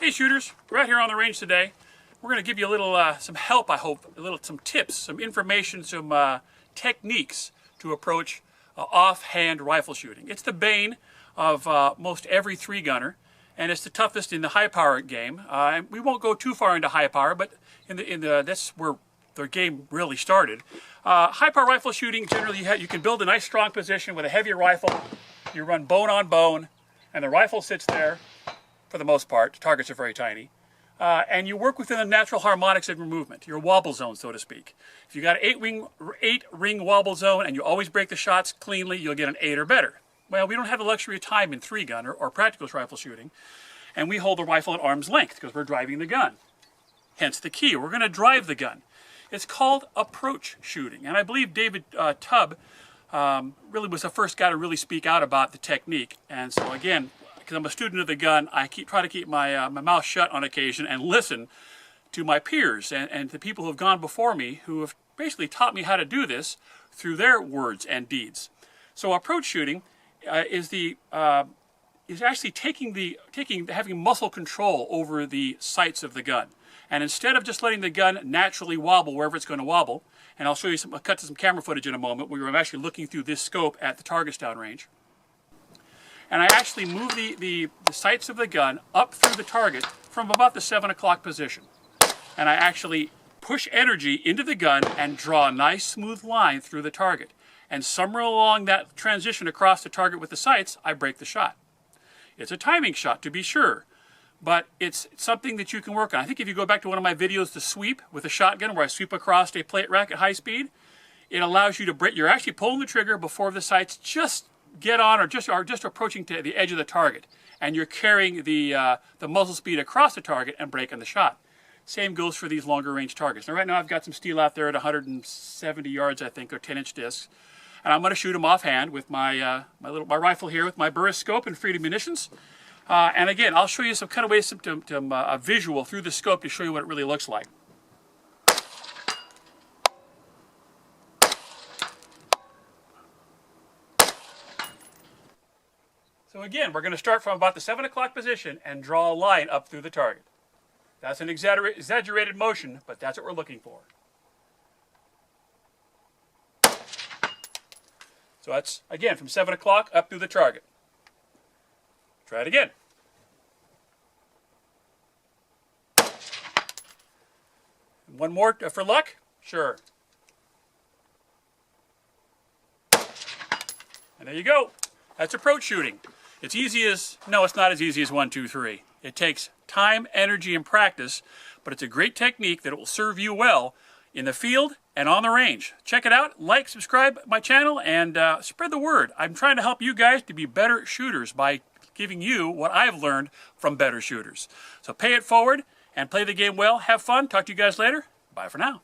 Hey shooters, we're out here on the range today. We're going to give you a little, some help, I hope, some tips, some information, some techniques to approach offhand rifle shooting. It's the bane of most every three-gunner, and it's the toughest in the high-power game. And we won't go too far into high power, but that's where the game really started. High-power rifle shooting, generally you can build a nice strong position with a heavier rifle. You run bone on bone, and the rifle sits there. For the most part, targets are very tiny, and you work within the natural harmonics of your movement, your wobble zone, so to speak. If you got an 8-ring wobble zone and you always break the shots cleanly, you'll get an 8 or better. Well, we don't have the luxury of time in three-gun or practical rifle shooting, and we hold the rifle at arm's length because we're driving the gun. Hence the key, we're going to drive the gun. It's called approach shooting, and I believe David Tubb really was the first guy to really speak out about the technique. And so again, because I'm a student of the gun, I try to keep my mouth shut on occasion and listen to my peers and the people who have gone before me who have basically taught me how to do this through their words and deeds. So approach shooting is actually having muscle control over the sights of the gun. And instead of just letting the gun naturally wobble wherever it's going to wobble, and I'll show you I'll cut to some camera footage in a moment where I'm actually looking through this scope at the targets downrange. And I actually move the sights of the gun up through the target from about the 7 o'clock position. And I actually push energy into the gun and draw a nice smooth line through the target. And somewhere along that transition across the target with the sights, I break the shot. It's a timing shot, to be sure, but it's something that you can work on. I think if you go back to one of my videos, the sweep with a shotgun, where I sweep across a plate rack at high speed, it allows you to break. You're actually pulling the trigger before the sights just get on or just approaching to the edge of the target, and you're carrying the muzzle speed across the target and breaking the shot. Same goes for these longer range targets. Now right now I've got some steel out there at 170 yards, I think, or 10-inch discs, and I'm going to shoot them offhand with my rifle here with my Burris scope and Freedom munitions. And again, I'll show you some cutaways, a visual through the scope to show you what it really looks like. So again, we're going to start from about the 7 o'clock position and draw a line up through the target. That's an exaggerated motion, but that's what we're looking for. So that's, again, from 7 o'clock up through the target. Try it again. One more for luck? Sure. And there you go. That's approach shooting. It's easy as, no, it's not as easy as 1, 2, 3. It takes time, energy, and practice, but it's a great technique that will serve you well in the field and on the range. Check it out, like, subscribe my channel, and spread the word. I'm trying to help you guys to be better shooters by giving you what I've learned from better shooters. So pay it forward and play the game well. Have fun. Talk to you guys later. Bye for now.